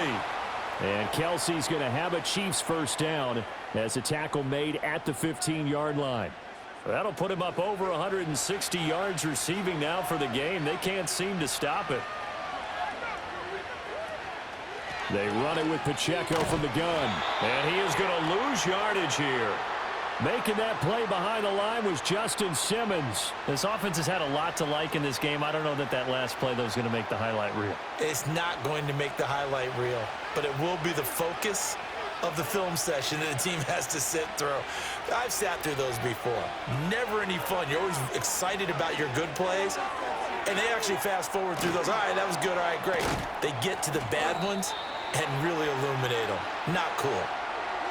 And Kelsey's going to have a Chiefs first down as a tackle made at the 15-yard line. That'll put him up over 160 yards receiving now for the game. They can't seem to stop it. They run it with Pacheco from the gun. And he is going to lose yardage here. Making that play behind the line was Justin Simmons. This offense has had a lot to like in this game. I don't know that that last play, though, is going to make the highlight reel. It's not going to make the highlight reel, but it will be the focus of the film session that the team has to sit through. I've sat through those before. Never any fun. You're always excited about your good plays, and they actually fast forward through those. All right, that was good. All right, great. They get to the bad ones and really illuminate them. Not cool.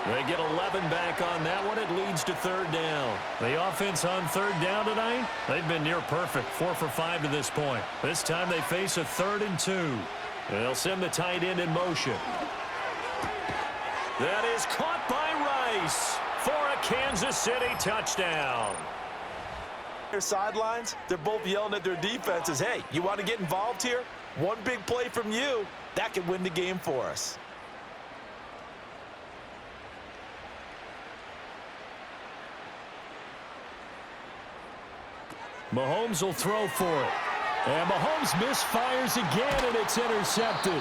They get 11 back on that one. It leads to 3rd down. The offense on 3rd down tonight, they've been near perfect. 4 for 5 to this point. This time they face a 3rd and 2. They'll send the tight end in motion. That is caught by Rice for a Kansas City touchdown. Their sidelines, they're both yelling at their defenses, hey, you want to get involved here? One big play from you, that could win the game for us. Mahomes will throw for it. And Mahomes misfires again, and it's intercepted.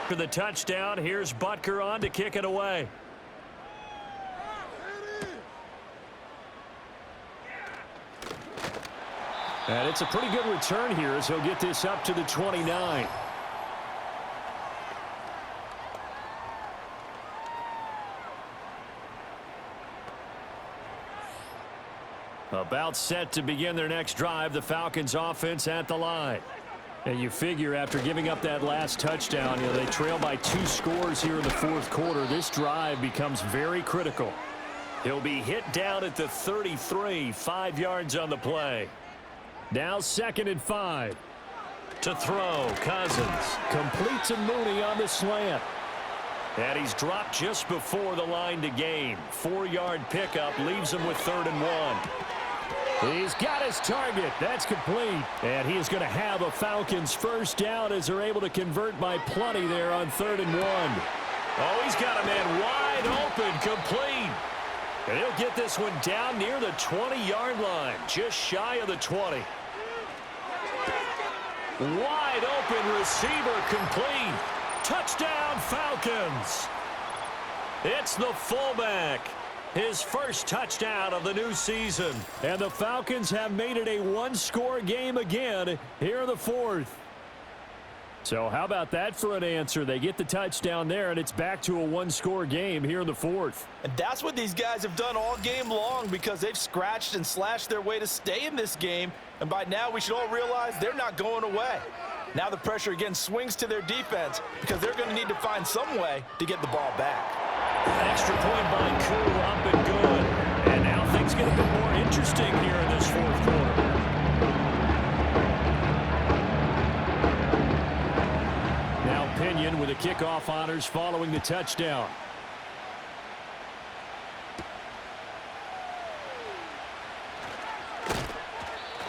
For the touchdown, here's Butker on to kick it away. And it's a pretty good return here as he'll get this up to the 29. About set to begin their next drive, the Falcons offense at the line. And you figure after giving up that last touchdown, they trail by 2 scores here in the fourth quarter. This drive becomes very critical. He'll be hit down at the 33, 5 yards on the play. Now 2nd and 5. To throw, Cousins. Complete to Mooney on the slant. And he's dropped just before the line to gain. 4-yard pickup leaves him with 3rd and 1. He's got his target. That's complete. And he is going to have a Falcons first down as they're able to convert by plenty there on 3rd and 1. Oh, he's got a man wide open, complete. And he'll get this one down near the 20-yard line, just shy of the 20. Wide open receiver, complete. Touchdown, Falcons. It's the fullback. His first touchdown of the new season. And the Falcons have made it a 1-score game again here in the fourth. So how about that for an answer? They get the touchdown there, and it's back to a 1-score game here in the fourth. And that's what these guys have done all game long because they've scratched and slashed their way to stay in this game. And by now, we should all realize they're not going away. Now the pressure again swings to their defense because they're going to need to find some way to get the ball back. Extra point by Koo, up and good. And now things get a bit more interesting here in this fourth quarter. Now Pinion with the kickoff honors following the touchdown.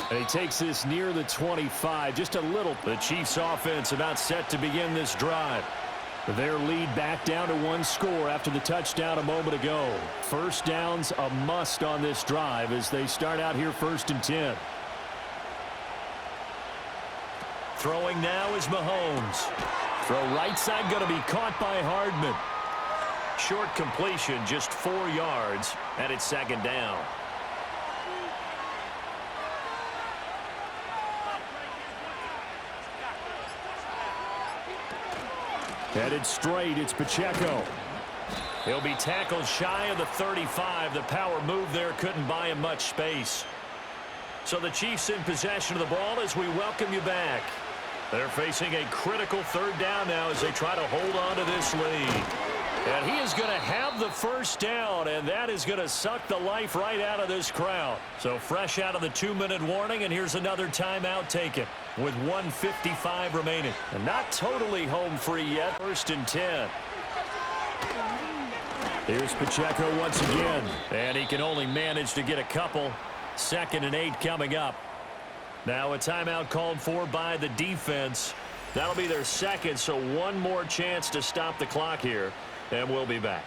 And he takes this near the 25, just a little. The Chiefs offense about set to begin this drive. Their lead back down to 1 score after the touchdown a moment ago. First down's a must on this drive as they start out here 1st and 10. Throwing now is Mahomes. Throw right side going to be caught by Hardman. Short completion, just 4 yards, and it's 2nd down. Headed straight, it's Pacheco. He'll be tackled shy of the 35. The power move there couldn't buy him much space. So the Chiefs in possession of the ball as we welcome you back. They're facing a critical 3rd down now as they try to hold on to this lead. And he is going to have the first down, and that is going to suck the life right out of this crowd. So fresh out of the 2-minute warning, and here's another timeout taken with 1:55 remaining. And not totally home free yet. 1st and 10. Here's Pacheco once again. And he can only manage to get a couple. 2nd and 8 coming up. Now a timeout called for by the defense. That'll be their 2nd, so one more chance to stop the clock here. And we'll be back.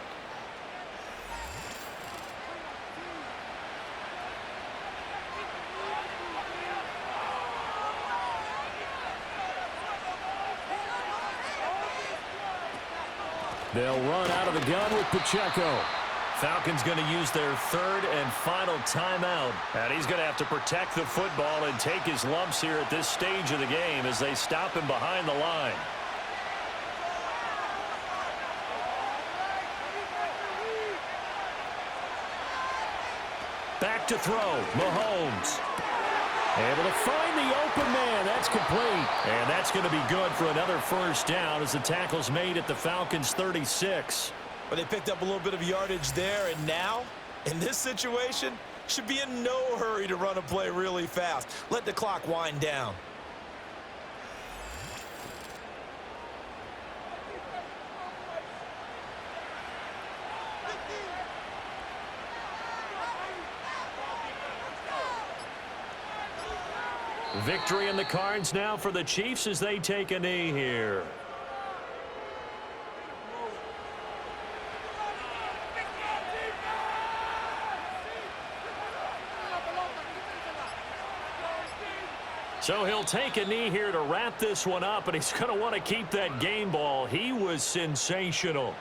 They'll run out of the gun with Pacheco. Falcons going to use their 3rd and final timeout. And he's going to have to protect the football and take his lumps here at this stage of the game as they stop him behind the line. Back to throw, Mahomes. Able to find the open man. That's complete. And that's going to be good for another first down as the tackle's made at the Falcons' 36. But they picked up a little bit of yardage there, and now, in this situation, should be in no hurry to run a play really fast. Let the clock wind down. Victory in the cards now for the Chiefs as they take a knee here. So he'll take a knee here to wrap this one up, and he's going to want to keep that game ball. He was sensational.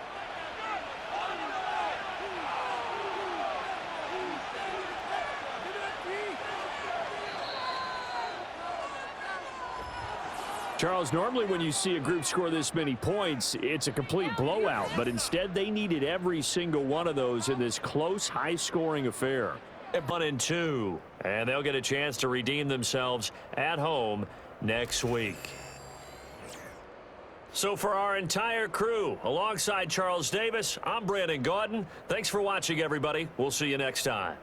Charles, normally when you see a group score this many points, it's a complete blowout. But instead, they needed every single one of those in this close, high-scoring affair. 1 and 2. And they'll get a chance to redeem themselves at home next week. So for our entire crew, alongside Charles Davis, I'm Brandon Gaudin. Thanks for watching, everybody. We'll see you next time.